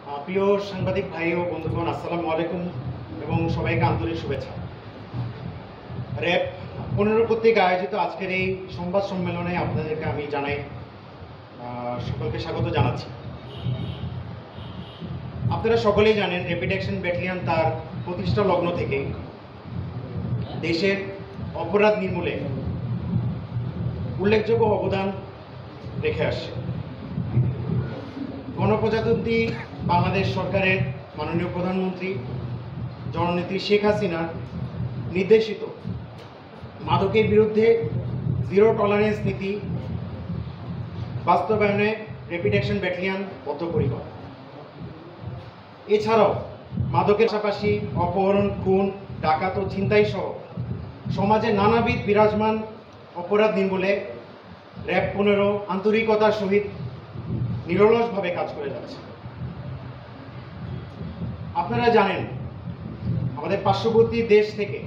প্রিয় সাংবাদিক ভাই ও বন্ধুগণ, আসসালামু আলাইকুম এবং সবাইকে আন্তরিক শুভেচ্ছা। র্যাব 15 কর্তৃক আয়োজিত আজকের এই সংবাদ সম্মেলনে আপনাদেরকে আমি সকলকে স্বাগত জানাচ্ছি। আপনারা সকলেই জানেন, র্যাপিড অ্যাকশন ব্যাটালিয়ন তার প্রতিষ্ঠা লগ্ন থেকে দেশের অপরাধ নির্মূলে উল্লেখযোগ্য অবদান রেখে আসছে। গণপ্রজাতন্ত্রী বাংলাদেশ সরকারের মাননীয় প্রধানমন্ত্রী জননেত্রী শেখ হাসিনার নির্দেশিত মাদকের বিরুদ্ধে জিরো টলারেন্স নীতি বাস্তবায়নে র্যাপিড অ্যাকশন ব্যাটালিয়ন বদ্ধপরিকর। এছাড়াও মাদকের পাশাপাশি অপহরণ, খুন, ডাকাত ও ছিনতাই সহ সমাজে নানাবিধ বিরাজমান অপরাধ নির্মূলে র্যাব 15 আন্তরিকতার সহিত নিরলসভাবে কাজ করে যাচ্ছে। আপনারা জানেন, আমাদের পার্শ্ববর্তী দেশ থেকে